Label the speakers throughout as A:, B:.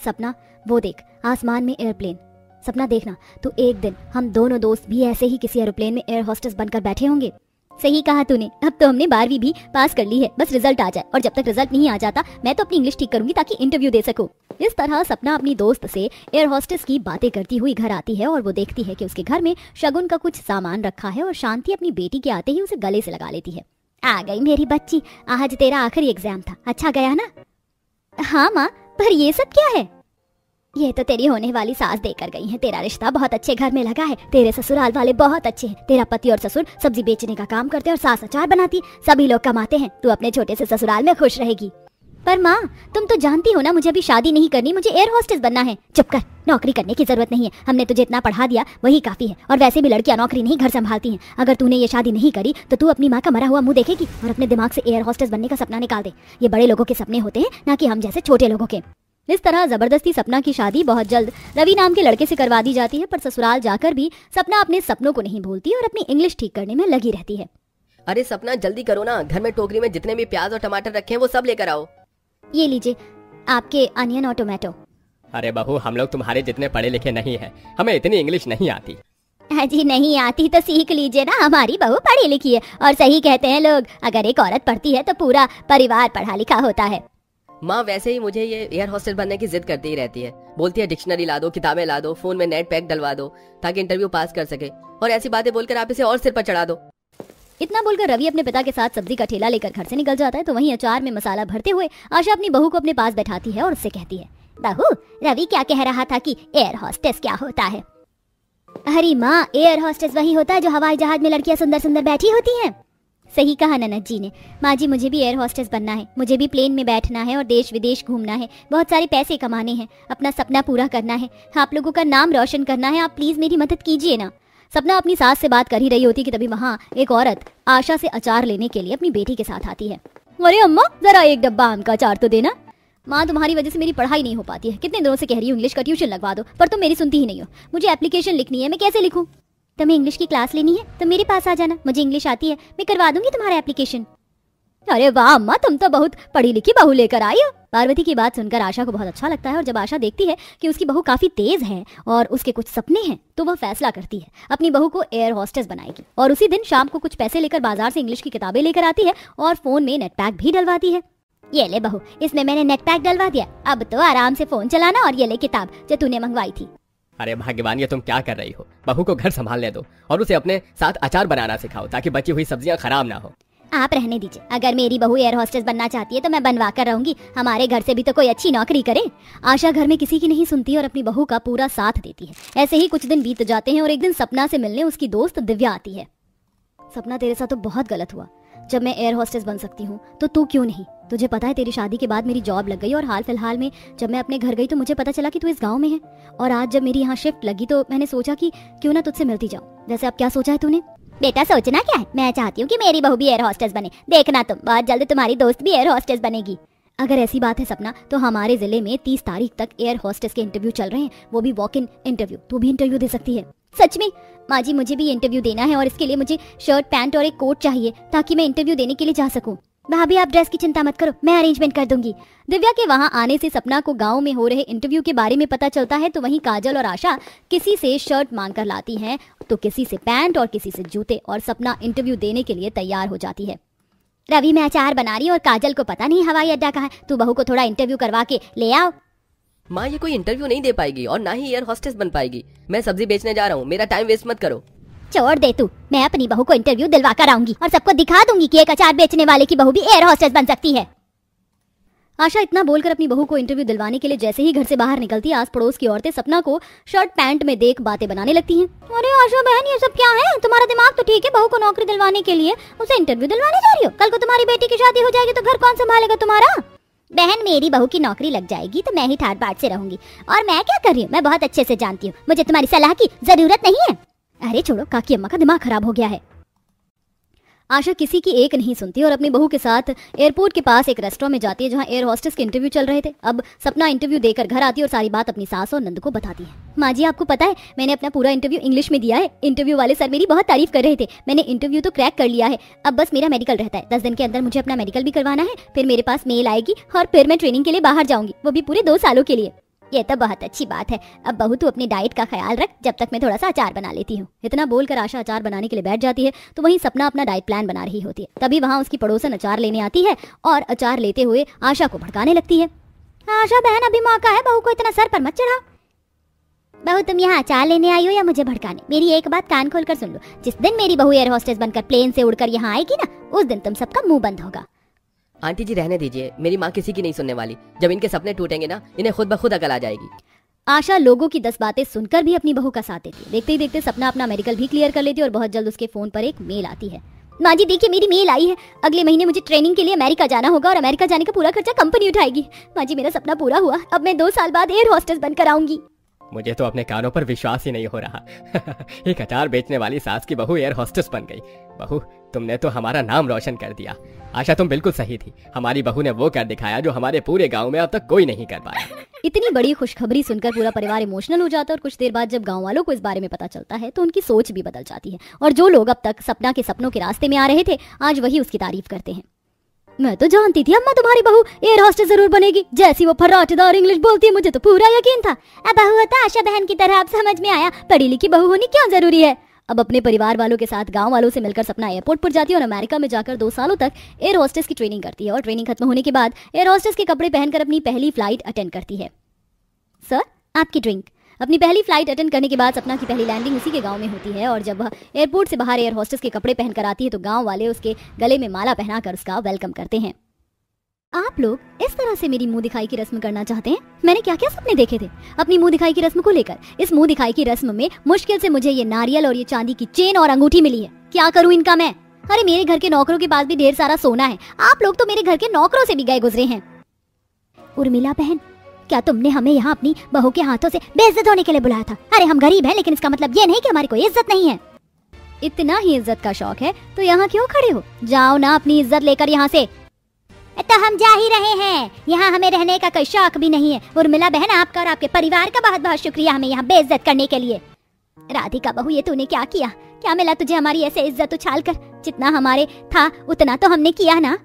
A: सपना वो देख, आसमान में एयरप्लेन। सपना देखना, तो एक दिन हम दोनों दोस्त भी ऐसे ही किसी एरोप्लेन में एयर होस्टेस बनकर बैठे होंगे। सही कहा तूने। अब तो हमने 12वीं भी पास कर ली है, बस रिजल्ट आ जाए। और जब तक रिजल्ट नहीं आ जाता मैं तो अपनी इंग्लिश ठीक करूंगी ताकि इंटरव्यू दे सकूं। इस तरह सपना अपनी दोस्त से एयर होस्टेस की बातें करती हुई घर आती है और वो देखती है कि उसके घर में शगुन का कुछ सामान रखा है और शांति अपनी बेटी के आते ही उसे गले से लगा लेती है। आ गई मेरी बच्ची, आज तेरा आखिरी एग्जाम था, अच्छा गया ना? हाँ माँ, पर ये सब क्या है? ये तो तेरी होने वाली सास देकर गई है। तेरा रिश्ता बहुत अच्छे घर में लगा है, तेरे ससुराल वाले बहुत अच्छे हैं। तेरा पति और ससुर सब्जी बेचने का काम करते और सास अचार बनाती, सभी लोग कमाते हैं। तू अपने छोटे से ससुराल में खुश रहेगी। पर माँ, तुम तो जानती हो ना मुझे अभी शादी नहीं करनी, मुझे एयर होस्टेस बनना है। चुप कर, नौकरी करने की जरूरत नहीं है, हमने तुझे इतना पढ़ा दिया वही काफी है। और वैसे भी लड़कियां नौकरी नहीं घर संभालती हैं। अगर तूने ये शादी नहीं करी तो तू अपनी माँ का मरा हुआ मुंह देखेगी और अपने दिमाग से एयर होस्टेस बनने का सपना निकाल दे। ये बड़े लोगों के सपने होते हैं, ना कि हम जैसे छोटे लोगों के। इस तरह जबरदस्ती सपना की शादी बहुत जल्द रवि नाम के लड़के से करवा दी जाती है। पर ससुराल जाकर भी सपना अपने सपनों को नहीं भूलती और अपनी इंग्लिश ठीक करने में लगी रहती है।
B: अरे सपना जल्दी करो ना, घर में टोकरी में जितने भी प्याज और टमाटर रखे हैं वो सब लेकर आओ।
A: ये लीजिए आपके अनियन और टोमेटो।
C: अरे बहू, हम लोग तुम्हारे जितने पढ़े लिखे नहीं हैं, हमें इतनी इंग्लिश नहीं आती।
A: जी नहीं आती तो सीख लीजिए ना, हमारी बहू पढ़ी लिखी है। और सही कहते हैं लोग, अगर एक औरत पढ़ती है तो पूरा परिवार पढ़ा लिखा होता है।
B: माँ वैसे ही मुझे ये एयर हॉस्टेस बनने की जिद करती ही रहती है। बोलती है डिक्शनरी ला दो, किताबें ला दो, फोन में नेट पैक डलवा दो ताकि इंटरव्यू पास कर सके। और ऐसी बातें बोलकर आप इसे और सिर पर चढ़ा दो।
A: इतना बोलकर रवि अपने पिता के साथ सब्जी का ठेला लेकर घर से निकल जाता है। तो वहीं अचार में मसाला भरते हुए आशा अपनी बहू को अपने पास बैठाती है और उससे कहती है, बहू रवि क्या कह रहा था कि एयर हॉस्टेस क्या होता है? अरे माँ, एयर हॉस्टेस वही होता है जो हवाई जहाज में लड़कियां सुंदर सुंदर बैठी होती हैं। सही कहा ननद जी ने। माँ जी, मुझे भी एयर हॉस्टेस बनना है, मुझे भी प्लेन में बैठना है और देश विदेश घूमना है, बहुत सारे पैसे कमाने हैं, अपना सपना पूरा करना है, आप लोगों का नाम रोशन करना है। आप प्लीज मेरी मदद कीजिए ना। सपना अपनी सास से बात कर ही रही होती कि तभी वहाँ एक औरत आशा से अचार लेने के लिए अपनी बेटी के साथ आती है। अरे अम्मा, जरा एक डब्बा आम का अचार तो देना। माँ, तुम्हारी वजह से मेरी पढ़ाई नहीं हो पाती है, कितने दिनों से कह रही हूँ इंग्लिश का ट्यूशन लगवा दो, पर तुम मेरी सुनती ही नहीं हो। मुझे एप्लीकेशन लिखनी है, मैं कैसे लिखूँ? तुम्हें इंग्लिश की क्लास लेनी है तो मेरे पास आ जाना, मुझे इंग्लिश आती है, मैं करवा दूंगी तुम्हारा एप्लीकेशन। अरे वाह अम्मा, तुम तो बहुत पढ़ी लिखी बहू लेकर आई हो। पार्वती की बात सुनकर आशा को बहुत अच्छा लगता है और जब आशा देखती है कि उसकी बहू काफी तेज है और उसके कुछ सपने हैं तो वह फैसला करती है अपनी बहू को एयर हॉस्टेस बनाएगी। और उसी दिन शाम को कुछ पैसे लेकर बाजार से इंग्लिश की किताबें लेकर आती है और फोन में नेट पैक भी डलवाती है। ये ले बहू, इसमें मैंने नेट पैक डलवा दिया, अब तो आराम से फोन चलाना और ये ले किताब जो तूने मंगवाई थी।
C: अरे भाग्यवान, ये तुम क्या कर रही हो? बहू को घर संभालने दो और उसे अपने साथ अचार बनाना सिखाओ ताकि बची हुई सब्जियां खराब ना हो।
A: आप रहने दीजिए, अगर मेरी बहू एयर हॉस्टेस बनना चाहती है तो मैं बनवा कर रहूंगी, हमारे घर से भी तो कोई अच्छी नौकरी करे। आशा घर में किसी की नहीं सुनती और अपनी बहू का पूरा साथ देती है। ऐसे ही कुछ दिन बीत जाते हैं और एक दिन सपना से मिलने उसकी दोस्त दिव्या आती है। सपना, तेरे साथ तो बहुत गलत हुआ। जब मैं एयर हॉस्टेस बन सकती हूँ तो तू क्यों नहीं? तुझे पता है तेरी शादी के बाद मेरी जॉब लग गई और हाल फिलहाल में जब मैं अपने घर गई तो मुझे पता चला कि तू इस गांव में है। और आज जब मेरी यहाँ शिफ्ट लगी तो मैंने सोचा कि क्यों ना तुझसे मिलती जाऊँ। वैसे अब क्या सोचा है तूने? बेटा सोचना क्या है, मैं चाहती हूँ कि मेरी बहू भी एयर हॉस्टेस बने। देखना तुम, बहुत जल्द तुम्हारी दोस्त भी एयर हॉस्टेस बनेगी। अगर ऐसी बात है सपना, तो हमारे जिले में 30 तारीख तक एयर हॉस्टेस के इंटरव्यू चल रहे हैं, वो भी वॉक इन इंटरव्यू। तू भी इंटरव्यू दे सकती है। सच में? माँ जी, मुझे भी इंटरव्यू देना है और इसके लिए मुझे शर्ट पैंट और एक कोट चाहिए ताकि मैं इंटरव्यू देने के लिए जा सकूं। भाभी, आप ड्रेस की चिंता मत करो, मैं अरेंजमेंट कर दूंगी। दिव्या के वहां आने से सपना को गांव में हो रहे इंटरव्यू के बारे में पता चलता है। तो वहीं काजल और आशा किसी से शर्ट मांग कर लाती हैं, तो किसी से पैंट और किसी से जूते, और सपना इंटरव्यू देने के लिए तैयार हो जाती है। रवि, मैं अचार बना रही हूँ और काजल को पता नहीं हवाई अड्डा कहाँ है, तू बहू को थोड़ा इंटरव्यू करवा के ले आओ।
B: माँ, ये कोई इंटरव्यू नहीं दे पाएगी और ना ही एयर हॉस्टेस बन पाएगी। मैं सब्जी बेचने जा रहा हूँ, मेरा टाइम वेस्ट मत करो।
A: छोड़ दे तू, मैं अपनी बहू को इंटरव्यू दिलवा कर आऊंगी और सबको दिखा दूंगी कि एक अचार बेचने वाले की बहू भी एयर हॉस्टेस बन सकती है। आशा इतना बोलकर अपनी बहू को इंटरव्यू दिलवाने के लिए जैसे ही घर से बाहर निकलती है, आस पड़ोस की औरतें सपना को शर्ट पैंट में देख बातें बनाने लगती हैं। अरे आशा बहन, ये सब क्या है? तुम्हारा दिमाग तो ठीक है, बहू को नौकरी दिलवाने के लिए उसे इंटरव्यू दिलवाने जा रही हो। कल को तुम्हारी बेटी की शादी हो जाएगी तो घर कौन संभालेगा तुम्हारा? बहन, मेरी बहू की नौकरी लग जाएगी तो मैं ही ठाट बाट से रहूंगी। और मैं क्या कर रही हूँ, मैं बहुत अच्छे से जानती हूँ, मुझे तुम्हारी सलाह की जरूरत नहीं है। अरे छोड़ो, काकी अम्मा का दिमाग खराब हो गया है। आशा किसी की एक नहीं सुनती और अपनी बहू के साथ एयरपोर्ट के पास एक रेस्टोरेंट में जाती है जहां एयर हॉस्टेस के इंटरव्यू चल रहे थे। अब सपना इंटरव्यू देकर घर आती है और सारी बात अपनी सास और नंद को बताती है। माँ जी, आपको पता है मैंने अपना पूरा इंटरव्यू इंग्लिश में दिया है। इंटरव्यू वाले सर मेरी बहुत तारीफ कर रहे थे। मैंने इंटरव्यू तो क्रैक कर लिया है, अब बस मेरा मेडिकल रहता है। 10 दिन के अंदर मुझे अपना मेडिकल भी करवाना है, फिर मेरे पास मेल आएगी और फिर मैं ट्रेनिंग के लिए बाहर जाऊंगी, वो भी पूरे 2 सालों के लिए। ये तो बहुत अच्छी बात है। अब बहू तू अपनी डाइट का ख्याल रख, जब तक मैं थोड़ा सा अचार बना लेती हूँ। इतना बोलकर आशा अचार बनाने के लिए बैठ जाती है तो वहीं सपना अपना डाइट प्लान बना रही होती है। तभी वहाँ उसकी पड़ोसन अचार लेने आती है और अचार लेते हुए आशा को भड़काने लगती है। आशा बहन, अभी मौका है, बहू को इतना सर पर मत चढ़ाओ। बहू तुम यहाँ अचार लेने आई हो या मुझे भड़काने? मेरी एक बात कान खोल कर सुन लो, जिस दिन मेरी बहू एयर होस्टेस बनकर प्लेन से उड़कर यहाँ आएगी ना, उस दिन तुम सबका मुंह बंद होगा।
B: आंटी जी रहने दीजिए, मेरी माँ किसी की नहीं सुनने वाली। जब इनके सपने टूटेंगे ना, इन्हें खुद ब खुद अकल आ जाएगी।
A: आशा लोगों की 10 बातें सुनकर भी अपनी बहू का साथ देती है। देखते ही देखते सपना अपना मेडिकल भी क्लियर कर लेती है और बहुत जल्द उसके फोन पर एक मेल आती है। माँ जी देखिए, मेरी मेल आई है। अगले महीने मुझे ट्रेनिंग के लिए अमेरिका जाना होगा और अमेरिका जाने का पूरा खर्चा कंपनी उठाएगी। माँ जी मेरा सपना पूरा हुआ, अब मैं 2 साल बाद एयर होस्टेस बनकर आऊंगी।
C: मुझे तो अपने कानों पर विश्वास ही नहीं हो रहा। एक अचार बेचने वाली सास की बहू एयर होस्टेस बन गई। बहू, तुमने तो हमारा नाम रोशन कर दिया। आशा तुम बिल्कुल सही थी, हमारी बहू ने वो कर दिखाया जो हमारे पूरे गांव में अब तक कोई नहीं कर पाया।
A: इतनी बड़ी खुशखबरी सुनकर पूरा परिवार इमोशनल हो जाता है और कुछ देर बाद जब गांव वालों को इस बारे में पता चलता है तो उनकी सोच भी बदल जाती है और जो लोग अब तक सपना के सपनों के रास्ते में आ रहे थे, आज वही उसकी तारीफ करते हैं। मैं तो जानती थी अम्मा तुम्हारी बहू एयर होस्टेस जरूर बनेगी। जैसी वो फर्राटेदार इंग्लिश बोलती है, मुझे तो पूरा यकीन था। अब बहू होता आशा बहन की तरह, अब समझ में आया पढ़ी लिखी बहू होनी क्यों जरूरी है। अब अपने परिवार वालों के साथ गांव वालों से मिलकर सपना एयरपोर्ट पर जाती है और अमेरिका में जाकर 2 सालों तक एयर होस्टेस की ट्रेनिंग करती है और ट्रेनिंग खत्म होने के बाद एयर होस्टेस के कपड़े पहनकर अपनी पहली फ्लाइट अटेंड करती है। सर, आपकी ड्रिंक। अपनी पहली फ्लाइट अटेंड करने के बाद सपना की पहली लैंडिंग उसी के गांव में होती है और जब वह एयरपोर्ट से बाहर एयर होस्टेस के कपड़े पहनकर आती है तो गांव वाले उसके गले में माला पहनाकर उसका वेलकम करते हैं। आप लोग इस तरह से मेरी मुंह दिखाई की रस्म करना चाहते हैं? मैंने क्या क्या सपने देखे थे अपनी मुंह दिखाई की रस्म को लेकर। इस मुंह दिखाई की रस्म में मुश्किल से मुझे ये नारियल और ये चांदी की चेन और अंगूठी मिली है। क्या करूं इनका मैं? अरे मेरे घर के नौकरों के पास भी ढेर सारा सोना है। आप लोग तो मेरे घर के नौकरों से भी गए गुजरे हैं। उर्मिला बहन, क्या तुमने हमें यहाँ अपनी बहू के हाथों से बेइज्जत होने के लिए बुलाया था? अरे हम गरीब हैं, लेकिन इसका मतलब ये नहीं कि हमारी कोई इज्जत नहीं है। इतना ही इज्जत का शौक है तो यहाँ क्यों खड़े हो? जाओ ना अपनी इज्जत लेकर यहाँ से। तो हम जा ही रहे हैं, यहाँ हमें रहने का कोई शौक भी नहीं है। उर्मिला बहन, आपका और आपके परिवार का बहुत बहुत शुक्रिया हमें यहाँ बेइज्जत करने के लिए। राधिका बहू, ये तूने क्या किया? क्या मिला तुझे हमारी ऐसे इज्जत उछाल कर? जितना हमारे था उतना तो हमने किया ना।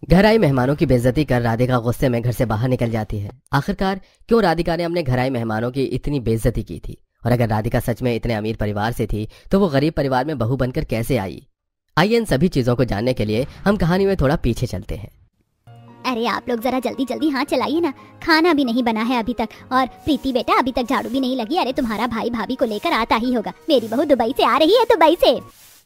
B: घर आए मेहमानों की बेइज्जती कर राधिका गुस्से में घर से बाहर निकल जाती है। आखिरकार क्यों राधिका ने अपने घर आए मेहमानों की इतनी बेइज्जती की थी? और अगर राधिका सच में इतने अमीर परिवार से थी तो वो गरीब परिवार में बहू बनकर कैसे आई? आइए इन सभी चीजों को जानने के लिए हम कहानी में थोड़ा पीछे चलते हैं।
A: अरे आप लोग जरा जल्दी जल्दी हाथ चलाइए ना, खाना भी नहीं बना है अभी तक। और प्रीति बेटा, अभी तक झाड़ू भी नहीं लगी। अरे तुम्हारा भाई भाभी को लेकर आता ही होगा। मेरी बहू दुबई से आ रही है, दुबई से।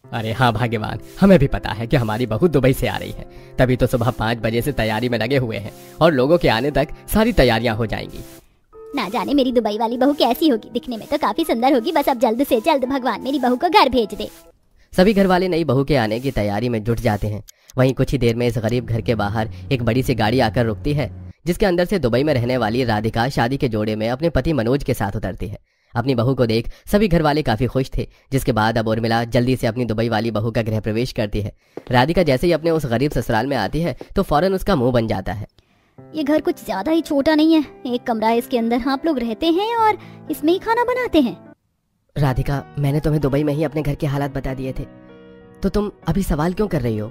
C: अरे हाँ भाग्यवान, हमें भी पता है कि हमारी बहू दुबई से आ रही है। तभी तो सुबह 5 बजे से तैयारी में लगे हुए हैं और लोगों के आने तक सारी तैयारियां हो जाएंगी।
A: ना जाने मेरी दुबई वाली बहू कैसी होगी। दिखने में तो काफी सुंदर होगी। बस अब जल्द से जल्द भगवान मेरी बहू को घर भेज दे।
B: सभी घर वाले नई बहू के आने की तैयारी में जुट जाते हैं। वहीं कुछ ही देर में इस गरीब घर के बाहर एक बड़ी सी गाड़ी आकर रुकती है, जिसके अंदर से दुबई में रहने वाली राधिका शादी के जोड़े में अपने पति मनोज के साथ उतरती है। अपनी बहू को देख सभी घर वाले काफी खुश थे, जिसके बाद अब उर्मिला जल्दी से अपनी दुबई वाली बहू का गृह प्रवेश करती है। राधिका जैसे ही अपने उस गरीब ससुराल में आती है तो फौरन उसका मुंह बन जाता है।
A: ये घर कुछ ज्यादा ही छोटा नहीं है। एक कमरा है, इसके अंदर आप लोग रहते हैं और इसमें ही खाना बनाते हैं।
B: राधिका, मैंने तुम्हें दुबई में ही अपने घर के हालात बता दिए थे, तो तुम अभी सवाल क्यों कर रही हो?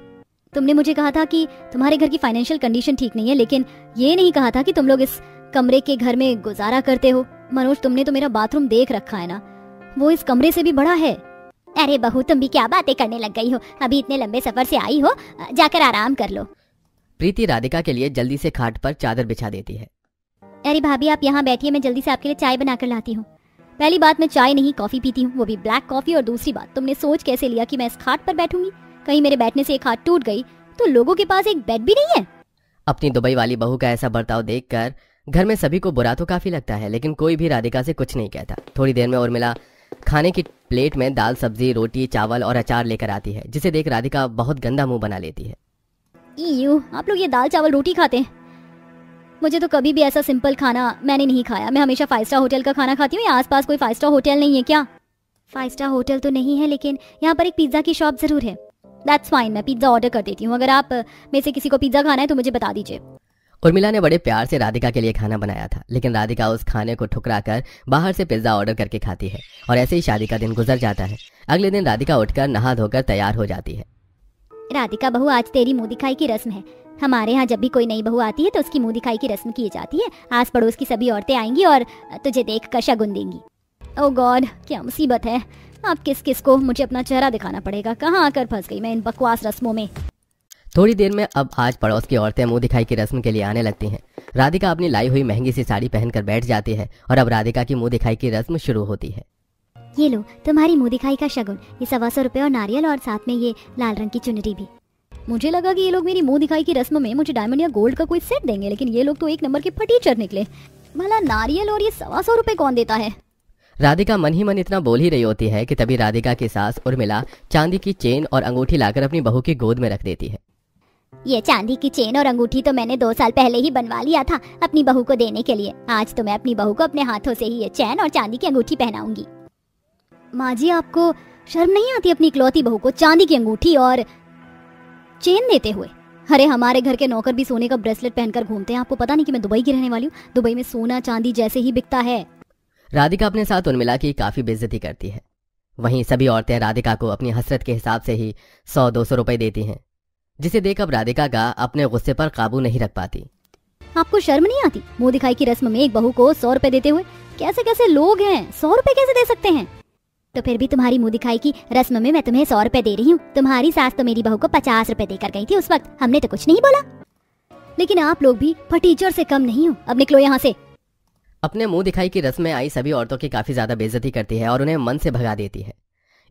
A: तुमने मुझे कहा था कि तुम्हारे घर की फाइनेंशियल कंडीशन ठीक नहीं है, लेकिन ये नहीं कहा था कि तुम लोग इस कमरे के घर में गुजारा करते हो। मनोज, तुमने तो मेरा बाथरूम देख रखा है ना, वो इस कमरे से भी बड़ा है। अरे बहू, तुम भी क्या बातें करने लग गई हो? अभी इतने लंबे सफर से आई हो, जाकर आराम कर लो।
B: प्रीति राधिका के लिए जल्दी से खाट पर चादर बिछा देती है।
A: अरे भाभी, आप यहाँ बैठिए, मैं जल्दी से आपके लिए चाय बना कर लाती हूँ। पहली बात, मैं चाय नहीं कॉफी पीती हूँ, वो भी ब्लैक कॉफी। और दूसरी बात, तुमने सोच कैसे लिया कि मैं इस खाट पर बैठूंगी? कहीं मेरे बैठने से एक खाट टूट गई तो लोगों के पास एक बेड भी नहीं है।
B: अपनी दुबई वाली बहू का ऐसा बर्ताव देखकर घर में सभी को बुरा तो काफी लगता है, लेकिन कोई भी राधिका से कुछ नहीं कहता। थोड़ी देर में उर्मिला खाने की प्लेट में दाल, सब्जी, रोटी, चावल और अचार लेकर आती है, जिसे देख राधिका बहुत गंदा मुंह बना लेती है।
A: ईयू, आप लोग ये दाल चावल रोटी खाते हैं? मुझे तो कभी भी ऐसा सिंपल खाना मैंने नहीं खाया। मैं हमेशा 5 स्टार होटल का खाना खाती हूँ। यहाँ आसपास कोई 5 स्टार होटल नहीं है क्या? 5 स्टार होटल तो नहीं है, लेकिन यहाँ पर एक पिज्जा की शॉप जरूर है। दैट्स फाइन, मैं पिज्जा ऑर्डर कर देती हूँ। अगर आप में से किसी को पिज्जा खाना है तो मुझे बता दीजिए।
B: उर्मिला ने बड़े प्यार से राधिका के लिए खाना बनाया था, लेकिन राधिका उस खाने को ठुकरा कर बाहर से पिज्जा ऑर्डर करके खाती है और ऐसे ही शादी का दिन गुजर जाता है। अगले दिन राधिका उठकर नहा धोकर तैयार हो जाती है।
A: राधिका बहू, आज तेरी मुंह दिखाई की रस्म है। हमारे यहाँ जब भी कोई नई बहू आती है तो उसकी मुंह दिखाई की रस्म की जाती है। आस पड़ोस की सभी औरतें आएंगी और तुझे देख कर शगुन देंगी। ओह गॉड, क्या मुसीबत है। अब किस किस को मुझे अपना चेहरा दिखाना पड़ेगा। कहाँ आकर फंस गई मैं इन बकवास रस्मों में।
B: थोड़ी देर में अब आज पड़ोस की औरतें मुंह दिखाई की रस्म के लिए आने लगती हैं। राधिका अपनी लाई हुई महंगी सी साड़ी पहनकर बैठ जाती है और अब राधिका की मुंह दिखाई की रस्म शुरू होती है।
A: ये लो तुम्हारी मुंह दिखाई का शगुन, ये 125 रुपए और नारियल और साथ में ये लाल रंग की चुनरी भी। मुझे लगा कि ये लोग मेरी मुंह दिखाई की रस्म में मुझे डायमंड या गोल्ड का कोई सेट देंगे, लेकिन ये लोग तो एक नंबर के फटीचर निकले। भला नारियल और ये 125 रुपए कौन देता है।
B: राधिका मन ही मन इतना बोल ही रही होती है कि तभी राधिका की सास उर्मिला चांदी की चेन और अंगूठी लाकर अपनी बहू की गोद में रख देती है।
A: ये चांदी की चेन और अंगूठी तो मैंने 2 साल पहले ही बनवा लिया था अपनी बहू को देने के लिए। आज तो मैं अपनी बहू को अपने हाथों से ही ये चैन और चांदी की अंगूठी पहनाऊंगी। माँ जी, आपको शर्म नहीं आती अपनी इकलौती बहू को चांदी की अंगूठी और चेन देते हुए? अरे हमारे घर के नौकर भी सोने का ब्रेसलेट पहनकर घूमते हैं। आपको पता नहीं कि मैं दुबई की रहने वाली हूँ। दुबई में सोना चांदी जैसे ही बिकता है।
B: राधिका अपने साथ उर्मिला की काफी बेइज्जती करती है। वहीं सभी औरतें राधिका को अपनी हसरत के हिसाब से ही 100-200 रुपए देती हैं, जिसे देख अब राधिका का अपने गुस्से पर काबू नहीं रख पाती।
A: आपको शर्म नहीं आती? मुंह दिखाई की रस्म में एक बहू को 100 रुपए देते हुए? कैसे कैसे लोग हैं, 100 रुपए कैसे दे सकते हैं? तो फिर भी तुम्हारी मुंह दिखाई की रस्म में मैं तुम्हें 100 रुपए दे रही हूँ। तुम्हारी सास तो मेरी बहू को 50 रुपए देकर गई थी। उस वक्त हमने तो कुछ नहीं बोला। लेकिन आप लोग भी फटीचर से कम नहीं हो। अब निकलो यहाँ से।
B: अपने मुंह दिखाई की रस्म में आई सभी औरतों की काफी ज्यादा बेइज्जती करती है और उन्हें मन से भगा देती है।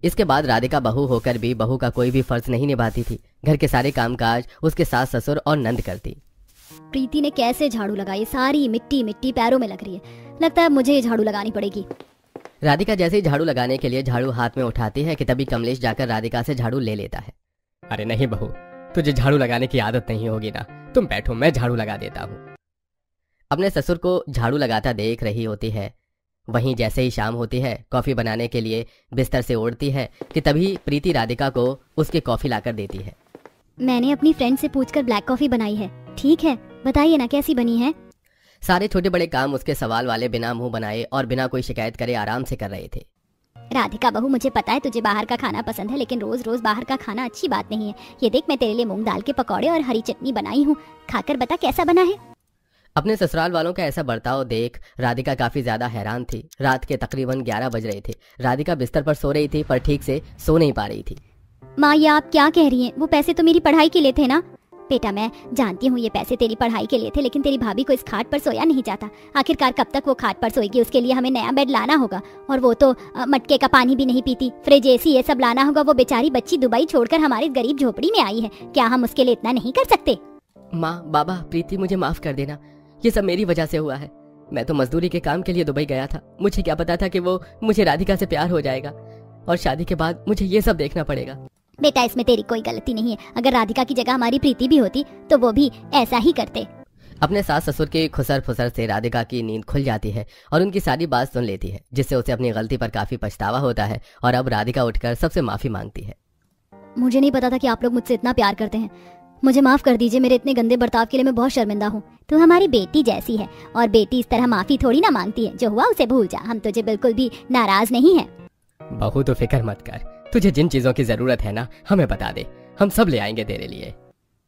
B: इसके बाद राधिका बहू होकर भी बहू का कोई भी फर्ज नहीं निभाती थी। घर के सारे कामकाज उसके सास ससुर और नंद करती।
A: प्रीति ने कैसे झाड़ू लगाई, सारी मिट्टी मिट्टी पैरों में लग रही है। लगता है मुझे झाड़ू लगानी पड़ेगी।
B: राधिका जैसे ही झाड़ू लगाने के लिए झाड़ू हाथ में उठाती है कि तभी कमलेश जाकर राधिका से झाड़ू ले लेता है।
C: अरे नहीं बहू, तुझे झाड़ू लगाने की आदत नहीं होगी ना। तुम बैठो, मैं झाड़ू लगा देता हूँ।
B: अपने ससुर को झाड़ू लगाता देख रही होती है। वहीं जैसे ही शाम होती है, कॉफी बनाने के लिए बिस्तर से उठती है कि तभी प्रीति राधिका को उसकी कॉफी लाकर देती है।
A: मैंने अपनी फ्रेंड से पूछकर ब्लैक कॉफी बनाई है। ठीक है, बताइए ना कैसी बनी है।
B: सारे छोटे बड़े काम उसके सवाल वाले बिना मुंह बनाए और बिना कोई शिकायत करे आराम से कर रहे थे।
A: राधिका बहू, मुझे पता है तुझे बाहर का खाना पसंद है, लेकिन रोज रोज बाहर का खाना अच्छी बात नहीं है। ये देख, मैं तेरे लिए मूंग दाल के पकौड़े और हरी चटनी बनाई हूँ। खाकर बता कैसा बना है।
B: अपने ससुराल वालों का ऐसा बर्ताव देख राधिका काफी ज्यादा हैरान थी। रात के तकरीबन 11 बज रहे थे। राधिका बिस्तर पर सो रही थी पर ठीक से सो नहीं पा रही थी।
A: माँ, ये आप क्या कह रही हैं? वो पैसे तो मेरी पढ़ाई के लिए थे ना। बेटा, मैं जानती हूँ ये पैसे तेरी पढ़ाई के लिए थे, लेकिन तेरी भाभी को इस खाट पर सोया नहीं जाता। आखिरकार कब तक वो खाट पर सोएगी? उसके लिए हमें नया बेड लाना होगा। और वो तो मटके का पानी भी नहीं पीती। फ्रिज, एसी ये सब लाना होगा। वो बेचारी बच्ची दुबई छोड़कर हमारी गरीब झोपड़ी में आई है। क्या हम उसके लिए इतना नहीं कर सकते?
B: माँ, बाबा, प्रीति, मुझे माफ कर देना। ये सब मेरी वजह से हुआ है। मैं तो मजदूरी के काम के लिए दुबई गया था। मुझे क्या पता था कि वो मुझे राधिका से प्यार हो जाएगा और शादी के बाद मुझे ये सब देखना पड़ेगा।
A: बेटा, इसमें तेरी कोई गलती नहीं है। अगर राधिका की जगह हमारी प्रीति भी होती तो वो भी ऐसा ही करते।
B: अपने सास ससुर के खुसर फुसर से राधिका की नींद खुल जाती है और उनकी सारी बात सुन लेती है, जिससे उसे अपनी गलती पर काफी पछतावा होता है और अब राधिका उठकर सबसे माफी मांगती है।
A: मुझे नहीं पता था कि आप लोग मुझसे इतना प्यार करते हैं। मुझे माफ कर दीजिए। मेरे इतने गंदे बर्ताव के लिए मैं बहुत शर्मिंदा हूँ। तू हमारी बेटी जैसी है और बेटी इस तरह माफी थोड़ी ना मांगती है। जो हुआ उसे भूल जा। हम तुझे बिल्कुल भी नाराज नहीं है।
C: बहू, तो फिक्र मत कर। तुझे जिन चीजों की जरूरत है ना, हमें बता दे, हम सब ले आएंगे तेरे लिए।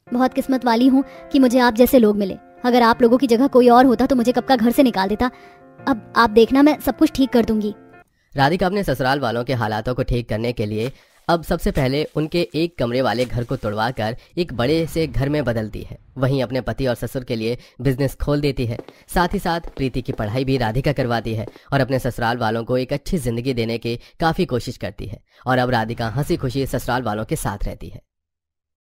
A: बहुत किस्मत वाली हूँ कि मुझे आप जैसे लोग मिले। अगर आप लोगों की जगह कोई और होता तो मुझे कब का घर से निकाल देता। अब आप देखना, मैं सब कुछ ठीक कर दूंगी।
B: राधिका अपने ससुराल वालों के हालातों को ठीक करने के लिए अब सबसे पहले उनके एक कमरे वाले घर को तोड़वा कर एक बड़े से घर में बदलती है। वहीं अपने पति और ससुर के लिए बिजनेस खोल देती है। साथ ही साथ प्रीति की पढ़ाई भी राधिका करवाती है और अपने ससुराल वालों को एक अच्छी जिंदगी देने की काफी कोशिश करती है। और अब राधिका हंसी खुशी ससुराल वालों के साथ रहती है।